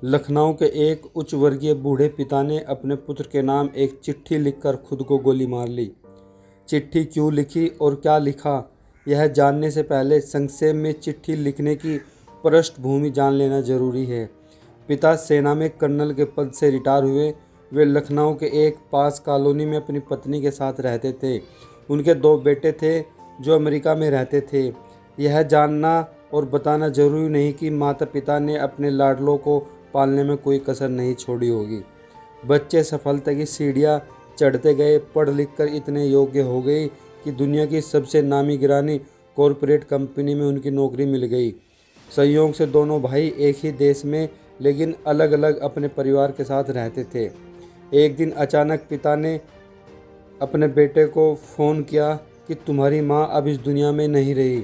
लखनऊ के एक उच्च वर्गीय बूढ़े पिता ने अपने पुत्र के नाम एक चिट्ठी लिखकर खुद को गोली मार ली। चिट्ठी क्यों लिखी और क्या लिखा, यह जानने से पहले संक्षेप में चिट्ठी लिखने की पृष्ठभूमि जान लेना जरूरी है। पिता सेना में कर्नल के पद से रिटायर हुए। वे लखनऊ के एक पास कॉलोनी में अपनी पत्नी के साथ रहते थे। उनके 2 बेटे थे जो अमेरिका में रहते थे। यह जानना और बताना जरूरी नहीं कि माता पिता ने अपने लाडलों को पालने में कोई कसर नहीं छोड़ी होगी। बच्चे सफलता की सीढ़ियाँ चढ़ते गए, पढ़ लिख कर इतने योग्य हो गए कि दुनिया की सबसे नामी गिरानी कॉरपोरेट कंपनी में उनकी नौकरी मिल गई। संयोग से दोनों भाई एक ही देश में लेकिन अलग अलग अपने परिवार के साथ रहते थे। एक दिन अचानक पिता ने अपने बेटे को फ़ोन किया कि तुम्हारी माँ अब इस दुनिया में नहीं रही।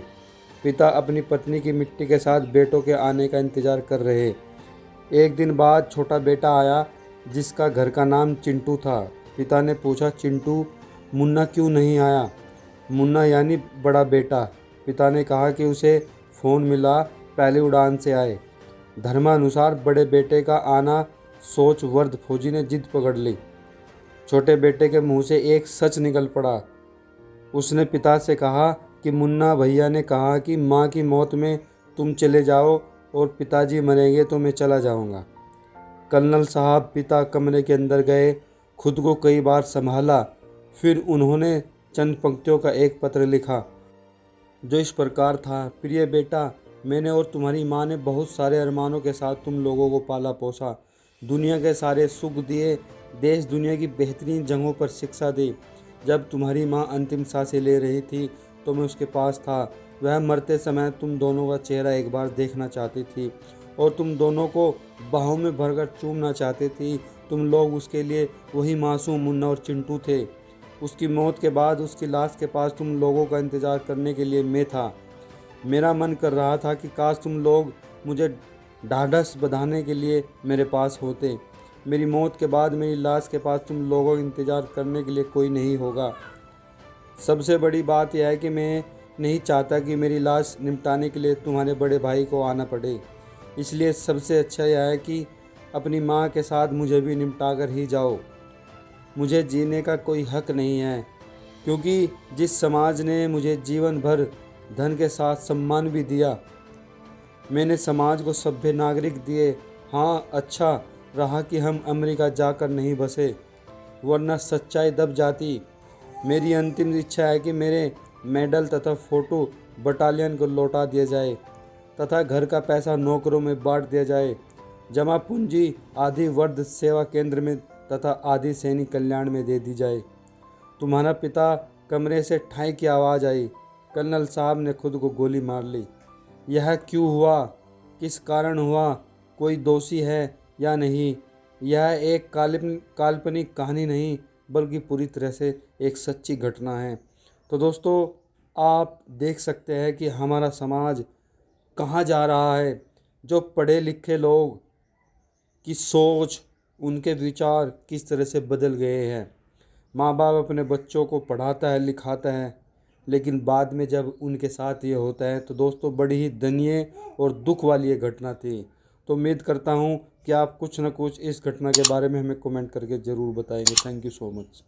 पिता अपनी पत्नी की मिट्टी के साथ बेटों के आने का इंतज़ार कर रहे। एक दिन बाद छोटा बेटा आया जिसका घर का नाम चिंटू था। पिता ने पूछा, चिंटू, मुन्ना क्यों नहीं आया? मुन्ना यानी बड़ा बेटा। पिता ने कहा कि उसे फ़ोन मिला, पहली उड़ान से आए। धर्मानुसार बड़े बेटे का आना सोच वर्द फौजी ने जिद पकड़ ली। छोटे बेटे के मुंह से एक सच निकल पड़ा। उसने पिता से कहा कि मुन्ना भैया ने कहा कि माँ की मौत में तुम चले जाओ और पिताजी मरेंगे तो मैं चला जाऊंगा। कर्नल साहब पिता कमरे के अंदर गए, खुद को कई बार संभाला, फिर उन्होंने चंद पंक्तियों का एक पत्र लिखा जो इस प्रकार था, प्रिय बेटा, मैंने और तुम्हारी माँ ने बहुत सारे अरमानों के साथ तुम लोगों को पाला पोसा, दुनिया के सारे सुख दिए, देश दुनिया की बेहतरीन जगहों पर शिक्षा दी। जब तुम्हारी माँ अंतिम सांसें ले रही थी तो मैं उसके पास था। वह मरते समय तुम दोनों का चेहरा एक बार देखना चाहती थी और तुम दोनों को बाहों में भरकर चूमना चाहती थी। तुम लोग उसके लिए वही मासूम मुन्ना और चिंटू थे। उसकी मौत के बाद उसकी लाश के पास तुम लोगों का इंतज़ार करने के लिए मैं था। मेरा मन कर रहा था कि काश तुम लोग मुझे ढाढ़स बंधाने के लिए मेरे पास होते। मेरी मौत के बाद मेरी लाश के पास तुम लोगों का इंतज़ार करने के लिए कोई नहीं होगा। सबसे बड़ी बात यह है कि मैं नहीं चाहता कि मेरी लाश निपटाने के लिए तुम्हारे बड़े भाई को आना पड़े। इसलिए सबसे अच्छा यह है कि अपनी माँ के साथ मुझे भी निपटा कर ही जाओ। मुझे जीने का कोई हक नहीं है, क्योंकि जिस समाज ने मुझे जीवन भर धन के साथ सम्मान भी दिया, मैंने समाज को सभ्य नागरिक दिए। हाँ, अच्छा रहा कि हम अमेरिका जाकर नहीं बसे, वरना सच्चाई दब जाती। मेरी अंतिम इच्छा है कि मेरे मेडल तथा फ़ोटो बटालियन को लौटा दिया जाए तथा घर का पैसा नौकरों में बांट दिया जाए। जमा पूंजी आधी वर्ध सेवा केंद्र में तथा आधी सैनिक कल्याण में दे दी जाए। तुम्हारा पिता कमरे से ठाई की आवाज़ आई। कर्नल साहब ने खुद को गोली मार ली। यह क्यों हुआ, किस कारण हुआ, कोई दोषी है या नहीं, यह एक काल्पनिक कहानी नहीं बल्कि पूरी तरह से एक सच्ची घटना है। तो दोस्तों, आप देख सकते हैं कि हमारा समाज कहाँ जा रहा है। जो पढ़े लिखे लोग की सोच, उनके विचार किस तरह से बदल गए हैं। माँ बाप अपने बच्चों को पढ़ाता है, लिखाता है, लेकिन बाद में जब उनके साथ ये होता है तो दोस्तों बड़ी ही दयनीय और दुख वाली ये घटना थी। तो उम्मीद करता हूँ कि आप कुछ न कुछ इस घटना के बारे में हमें कमेंट करके ज़रूर बताएंगे। Thank you so much.